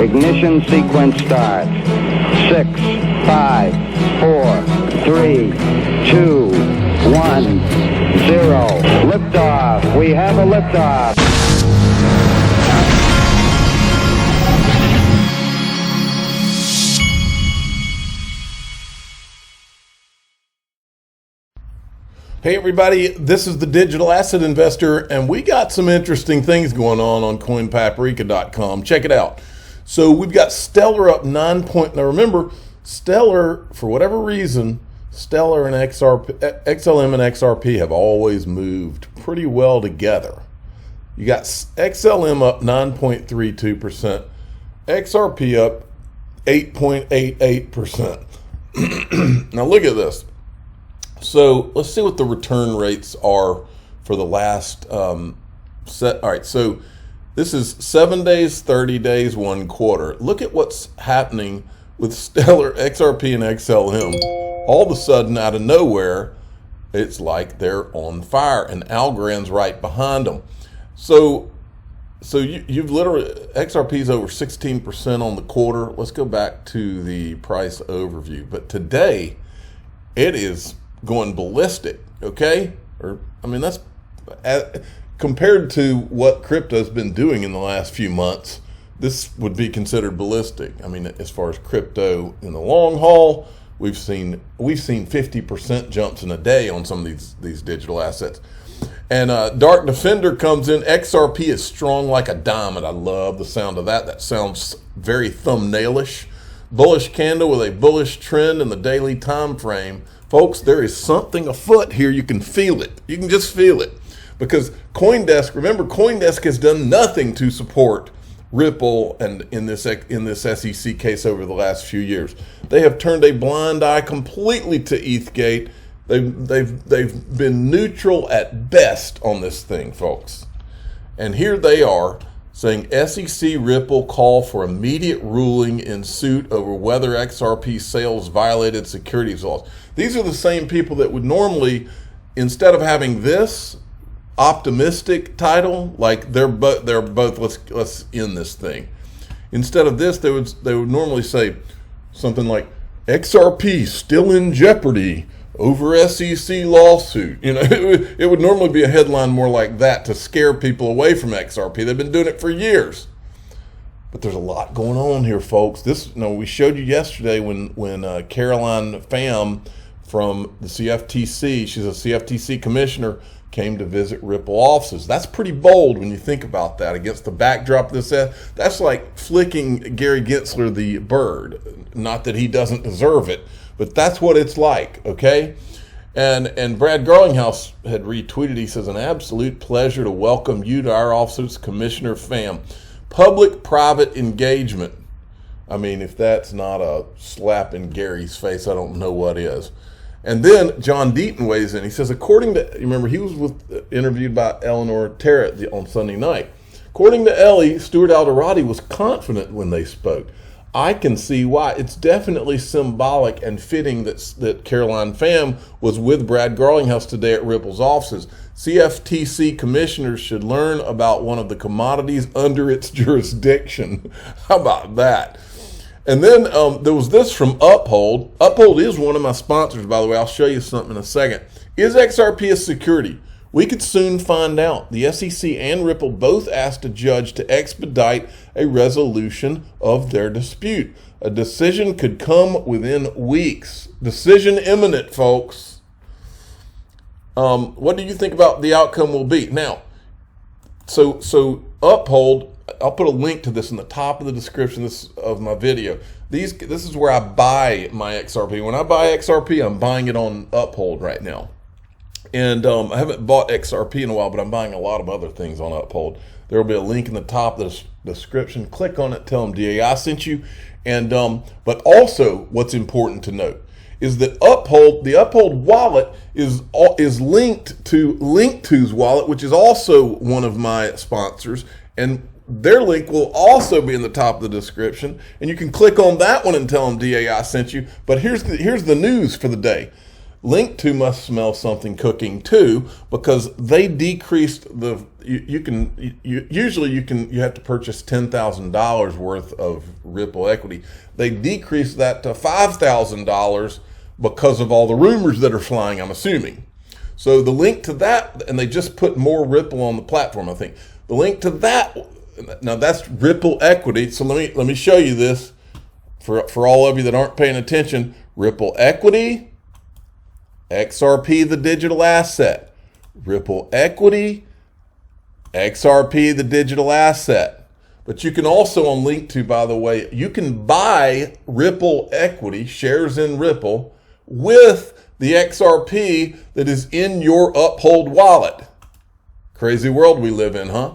Ignition sequence starts. 6, 5, 4, 3, 2, 1, 0. Liftoff. We have a liftoff. Hey everybody, this is the Digital Asset Investor, and we got some interesting things going on coinpaprika.com. Check it out. So we've got Stellar up 9 point. Now remember, Stellar, for whatever reason, Stellar and XLM and XRP have always moved pretty well together. You got XLM up 9.32%, XRP up 8.88%. Now look at this. So let's see what the return rates are for the last set. All right, so this is 7 days, 30 days, 1 quarter. Look at what's happening with Stellar, XRP, and XLM. All of a sudden, out of nowhere, it's like they're on fire, and Algorand's right behind them. So you've literally, XRP's over 16% on the quarter. Let's go back to the price overview. But today, it is going ballistic, okay? That's compared to what crypto's been doing in the last few months, this would be considered ballistic. I mean, as far as crypto in the long haul, we've seen 50% jumps in a day on some of these digital assets. And Dark Defender comes in. XRP is strong like a diamond. I love the sound of that. That sounds very thumbnailish. Bullish candle with a bullish trend in the daily time frame. Folks, there is something afoot here. You can feel it. You can just feel it. Because CoinDesk, remember, CoinDesk has done nothing to support Ripple and in this SEC case over the last few years. They have turned a blind eye completely to Ethgate. They've been neutral at best on this thing, folks. And here they are saying SEC Ripple call for immediate ruling in suit over whether XRP sales violated securities laws. These are the same people that would normally, instead of having this optimistic title, like they're both let's end this thing. Instead of this, they would normally say something like XRP still in jeopardy over SEC lawsuit. You know, it would normally be a headline more like that to scare people away from XRP. They've been doing it for years. But there's a lot going on here, folks. We showed you yesterday when Caroline Pham from the CFTC, she's a CFTC commissioner, came to visit Ripple offices. That's pretty bold when you think about that against the backdrop of this. That's like flicking Gary Gensler the bird. Not that he doesn't deserve it, but that's what it's like, okay? And Brad Garlinghouse had retweeted, he says, an absolute pleasure to welcome you to our offices, Commissioner Pham. Public-private engagement. I mean, if that's not a slap in Gary's face, I don't know what is. And then John Deaton weighs in. He says, according to, remember, he was interviewed by Eleanor Terrett on Sunday night. According to Ellie, Stuart Alderati was confident when they spoke. I can see why. It's definitely symbolic and fitting that Caroline Pham was with Brad Garlinghouse today at Ripple's offices. CFTC commissioners should learn about one of the commodities under its jurisdiction. How about that? And then there was this from Uphold. Uphold is one of my sponsors, by the way. I'll show you something in a second. Is XRP a security? We could soon find out. The SEC and Ripple both asked a judge to expedite a resolution of their dispute. A decision could come within weeks. Decision imminent, folks. What do you think about the outcome will be? Now, so Uphold, I'll put a link to this in the top of the description of my video. This is where I buy my XRP. When I buy XRP, I'm buying it on Uphold right now. And I haven't bought XRP in a while, but I'm buying a lot of other things on Uphold. There will be a link in the top of the description. Click on it. Tell them DAI sent you. And but also, what's important to note is that the Uphold wallet is linked to Link2's wallet, which is also one of my sponsors, and their link will also be in the top of the description. And you can click on that one and tell them DAI sent you. But here's the news for the day. Link2 must smell something cooking too, because they decreased the. You have to purchase $10,000 worth of Ripple equity. They decreased that to $5,000 because of all the rumors that are flying, I'm assuming. So the link to that, and they just put more Ripple on the platform, I think. The link to that, now that's Ripple equity. So let me show you this for all of you that aren't paying attention. Ripple equity, XRP, the digital asset. Ripple equity, XRP, the digital asset. But you can also on Link2, by the way, you can buy Ripple equity, shares in Ripple, with the XRP that is in your Uphold wallet. Crazy world we live in, huh?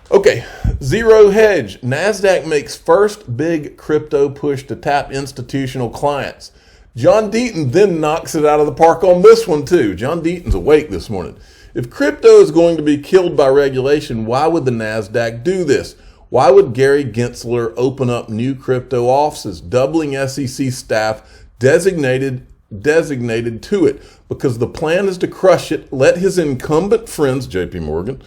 Okay, zero hedge. Nasdaq makes first big crypto push to tap institutional clients. John Deaton then knocks it out of the park on this one too. John Deaton's awake this morning. If crypto is going to be killed by regulation, why would the Nasdaq do this? Why would Gary Gensler open up new crypto offices, doubling SEC staff designated to it? Because the plan is to crush it, let his incumbent friends, JP Morgan,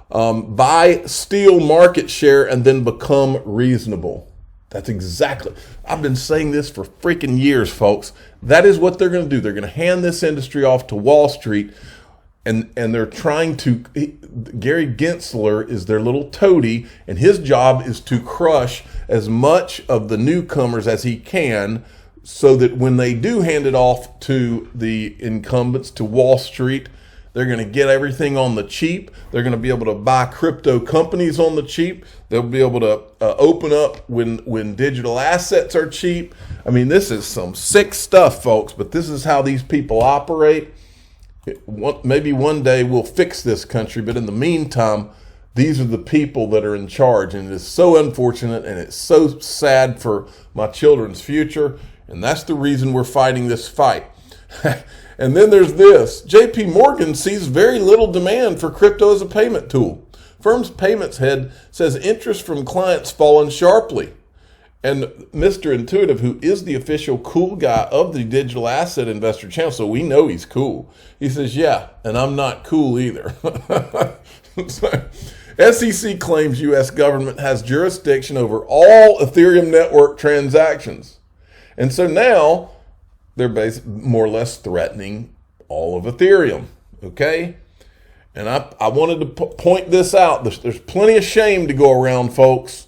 buy, steal market share, and then become reasonable. That's exactly. I've been saying this for freaking years, folks. That is what they're going to do. They're going to hand this industry off to Wall Street, and they're trying to. Gary Gensler is their little toady, and his job is to crush as much of the newcomers as he can, so that when they do hand it off to the incumbents, to Wall Street, they're going to get everything on the cheap. They're going to be able to buy crypto companies on the cheap. They'll be able to open up when digital assets are cheap. I mean, this is some sick stuff, folks, but this is how these people operate. Maybe one day we'll fix this country, but in the meantime, these are the people that are in charge, and it is so unfortunate, and it's so sad for my children's future, and that's the reason we're fighting this fight. And then there's this. JP Morgan sees very little demand for crypto as a payment tool. Firm's payments head says interest from clients fallen sharply. And Mr. Intuitive, who is the official cool guy of the Digital Asset Investor channel, so we know he's cool. He says, yeah, and I'm not cool either. SEC claims U.S. government has jurisdiction over all Ethereum network transactions. And so now they're more or less threatening all of Ethereum, okay? And I wanted to point this out. There's plenty of shame to go around, folks.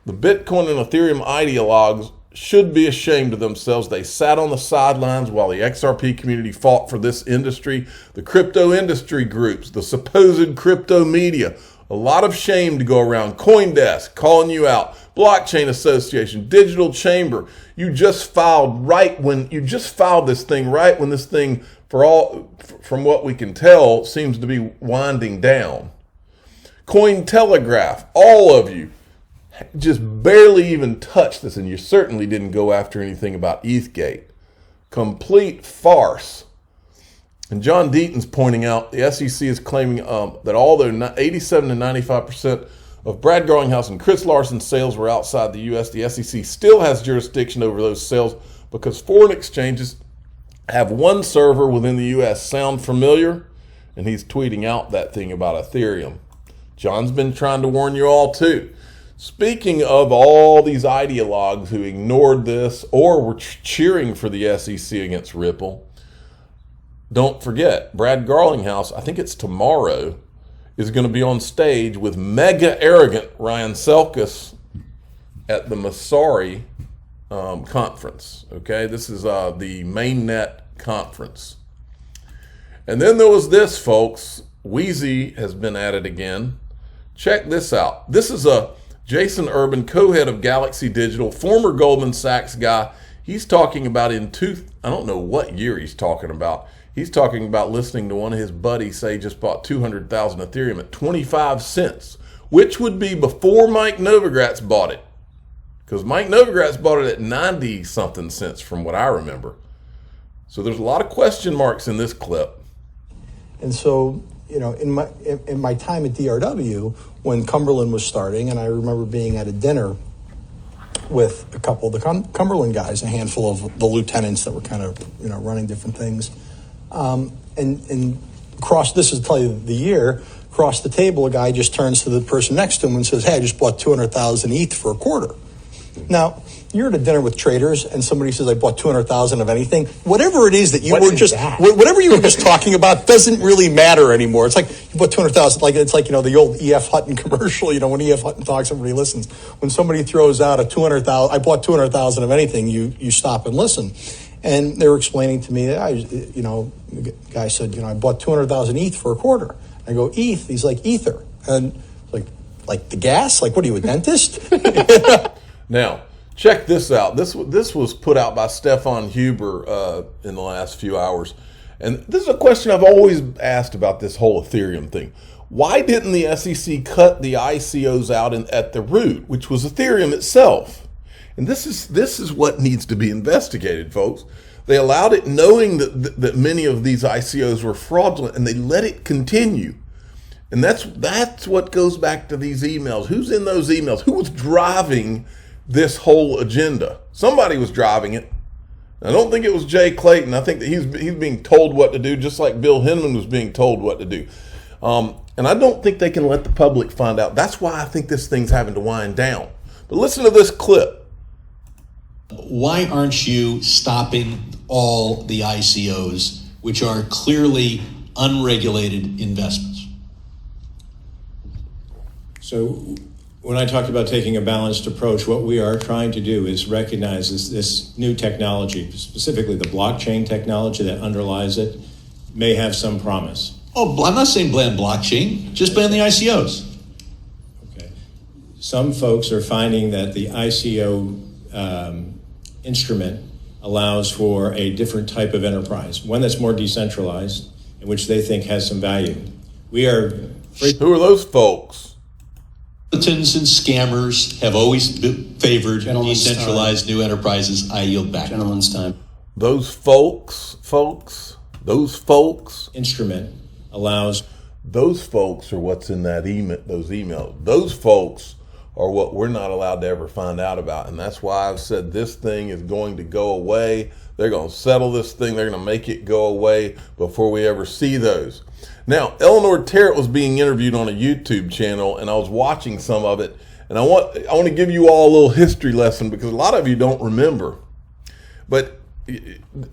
The Bitcoin and Ethereum ideologues should be ashamed of themselves. They sat on the sidelines while the XRP community fought for this industry. The crypto industry groups, the supposed crypto media, a lot of shame to go around. CoinDesk calling you out. Blockchain Association, Digital Chamber. You just filed this thing right when this thing, from what we can tell, seems to be winding down. Cointelegraph, all of you just barely even touched this, and you certainly didn't go after anything about Ethgate. Complete farce. And John Deaton's pointing out the SEC is claiming that although 87 to 95% of Brad Garlinghouse and Chris Larson's sales were outside the U.S., the SEC still has jurisdiction over those sales because foreign exchanges have one server within the U.S. Sound familiar? And he's tweeting out that thing about Ethereum. John's been trying to warn you all too. Speaking of all these ideologues who ignored this or were cheering for the SEC against Ripple, don't forget, Brad Garlinghouse, I think it's tomorrow, is going to be on stage with mega arrogant Ryan Selkis at the Masari conference. Okay, this is the Mainnet conference. And then there was this, folks. Wheezy has been at it again. Check this out. This is a Jason Urban, co-head of Galaxy Digital, former Goldman Sachs guy. He's talking about I don't know what year he's talking about. He's talking about listening to one of his buddies say he just bought 200,000 Ethereum at 25 cents, which would be before Mike Novogratz bought it. Because Mike Novogratz bought it at 90-something cents from what I remember. So there's a lot of question marks in this clip. And so, you know, in my time at DRW, when Cumberland was starting, and I remember being at a dinner with a couple of the Cumberland guys, a handful of the lieutenants that were kind of, running different things. And across, this is probably the year, across the table, a guy just turns to the person next to him and says, hey, I just bought 200,000 ETH for a quarter. Now, you're at a dinner with traders and somebody says, I bought 200,000 of anything. Whatever it is that you were just, whatever you were just talking about doesn't really matter anymore. It's like you bought 200,000, it's like, the old E.F. Hutton commercial, when E.F. Hutton talks, everybody listens. When somebody throws out a 200,000, I bought 200,000 of anything, you stop and listen. And they were explaining to me that the guy said, I bought 200,000 ETH for a quarter. I go, ETH? He's like, ether. And like the gas? Like, what are you, a dentist? Now, check this out. This was put out by Stefan Huber in the last few hours. And this is a question I've always asked about this whole Ethereum thing. Why didn't the SEC cut the ICOs out at the root, which was Ethereum itself? And this is what needs to be investigated, folks. They allowed it knowing that many of these ICOs were fraudulent, and they let it continue. And that's what goes back to these emails. Who's in those emails? Who was driving this whole agenda? Somebody was driving it. I don't think it was Jay Clayton. I think that he's being told what to do, just like Bill Hinman was being told what to do. And I don't think they can let the public find out. That's why I think this thing's having to wind down. But listen to this clip. Why aren't you stopping all the ICOs, which are clearly unregulated investments? So when I talked about taking a balanced approach, what we are trying to do is recognize this new technology, specifically the blockchain technology that underlies it, may have some promise. Oh, I'm not saying ban blockchain, just ban the ICOs. Okay. Some folks are finding that the ICO instrument allows for a different type of enterprise, one that's more decentralized, and which they think has some value. We are... Who are those folks? Charlatans and scammers have always favored decentralized new enterprises. I yield back. Gentleman's time. Those folks, those folks. Instrument allows... Those folks are what's in those emails. Those folks are what we're not allowed to ever find out about. And that's why I've said this thing is going to go away. They're going to settle this thing. They're going to make it go away before we ever see those. Now, Eleanor Terrett was being interviewed on a YouTube channel, and I was watching some of it. And I want to give you all a little history lesson because a lot of you don't remember. But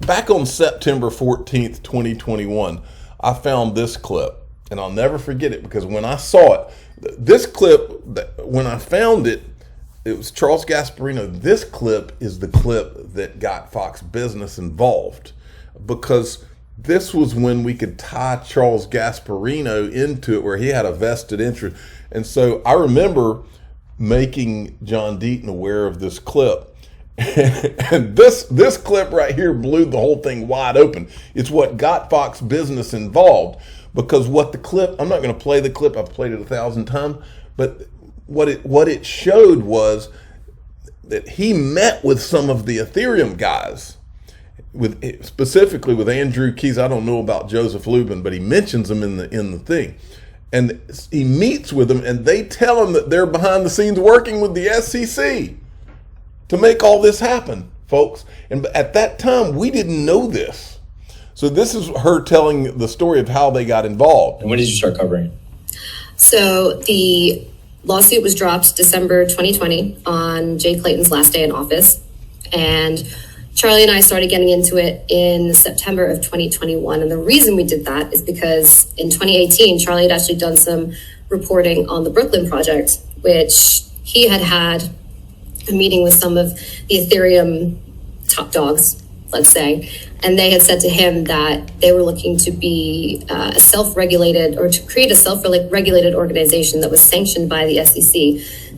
back on September 14th, 2021, I found this clip. And I'll never forget it because when I saw it, this clip, when I found it, it was Charles Gasparino. This clip is the clip that got Fox Business involved because this was when we could tie Charles Gasparino into it where he had a vested interest. And so I remember making John Deaton aware of this clip. And this clip right here blew the whole thing wide open. It's what got Fox Business involved because what the clip, I'm not going to play the clip, I've played it 1,000 times, but what it showed was that he met with some of the Ethereum guys, specifically with Andrew Keys. I don't know about Joseph Lubin, but he mentions them in the thing. And he meets with them and they tell him that they're behind the scenes working with the SEC to make all this happen, folks. And at that time, we didn't know this. So this is her telling the story of how they got involved. And when did you start covering it? So the lawsuit was dropped December 2020 on Jay Clayton's last day in office. And Charlie and I started getting into it in September of 2021. And the reason we did that is because in 2018, Charlie had actually done some reporting on the Brooklyn project, which he had a meeting with some of the Ethereum top dogs, let's say, and they had said to him that they were looking to be a self-regulated or to create a self-regulated organization that was sanctioned by the SEC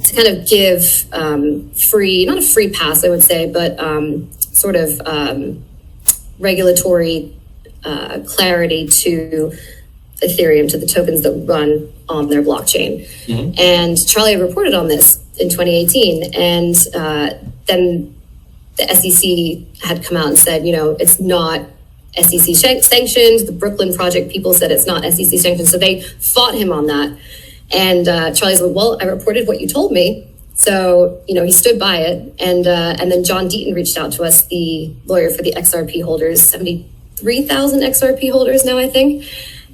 to kind of give not a free pass, I would say, but sort of regulatory clarity to Ethereum, to the tokens that run on their blockchain. Mm-hmm. And Charlie had reported on this in 2018. And then the SEC had come out and said, it's not SEC sanctioned. The Brooklyn project people said it's not SEC sanctioned. So they fought him on that. And Charlie's like, well, I reported what you told me. So, he stood by it. And then John Deaton reached out to us, the lawyer for the XRP holders, 73,000 XRP holders now, I think.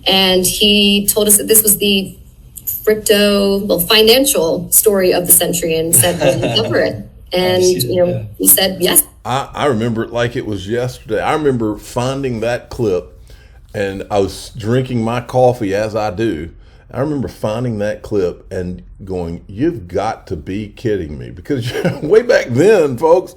And he told us that this was the financial story of the century, and said, well, cover it. And, he said, yes. I remember it like it was yesterday. I remember finding that clip, and I was drinking my coffee as I do. I remember finding that clip and going, you've got to be kidding me. Because way back then, folks,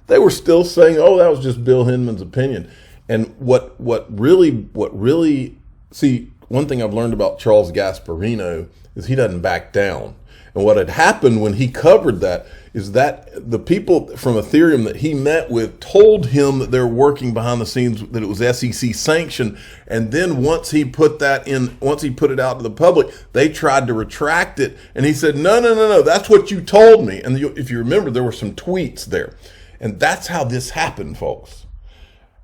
they were still saying, oh, that was just Bill Hinman's opinion. And what really, see, one thing I've learned about Charles Gasparino is he doesn't back down. And what had happened when he covered that is that the people from Ethereum that he met with told him that they're working behind the scenes, that it was SEC sanctioned. And then once he put it out to the public, they tried to retract it. And he said, no, that's what you told me. And if you remember, there were some tweets there. And that's how this happened, folks.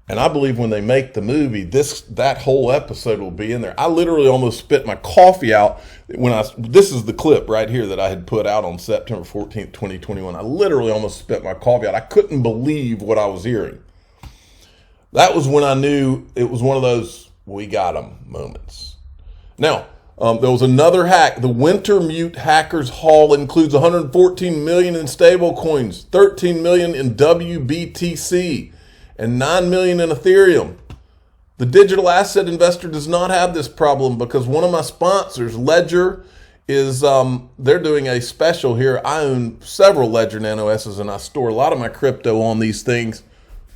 And I believe when they make the movie, that whole episode will be in there. I literally almost spit my coffee out this is the clip right here that I had put out on September 14th, 2021. I literally almost spit my coffee out. I couldn't believe what I was hearing. That was when I knew it was one of those we got them moments. Now, there was another hack. The Wintermute hackers haul includes 114 million in stable coins, 13 million in WBTC, and 9 million in Ethereum. The digital asset investor does not have this problem because one of my sponsors, Ledger, is they're doing a special here. I own several Ledger Nano S's, and I store a lot of my crypto on these things.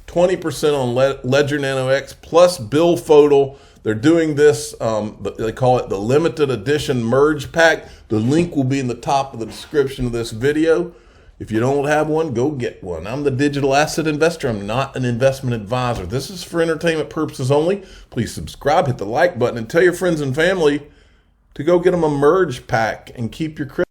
20% on Ledger Nano X plus Bill Photo. They're doing this, they call it the limited edition merge pack. The link will be in the top of the description of this video. If you don't have one, go get one. I'm the digital asset investor. I'm not an investment advisor. This is for entertainment purposes only. Please subscribe, hit the like button, and tell your friends and family to go get them a merge pack and keep your crypto.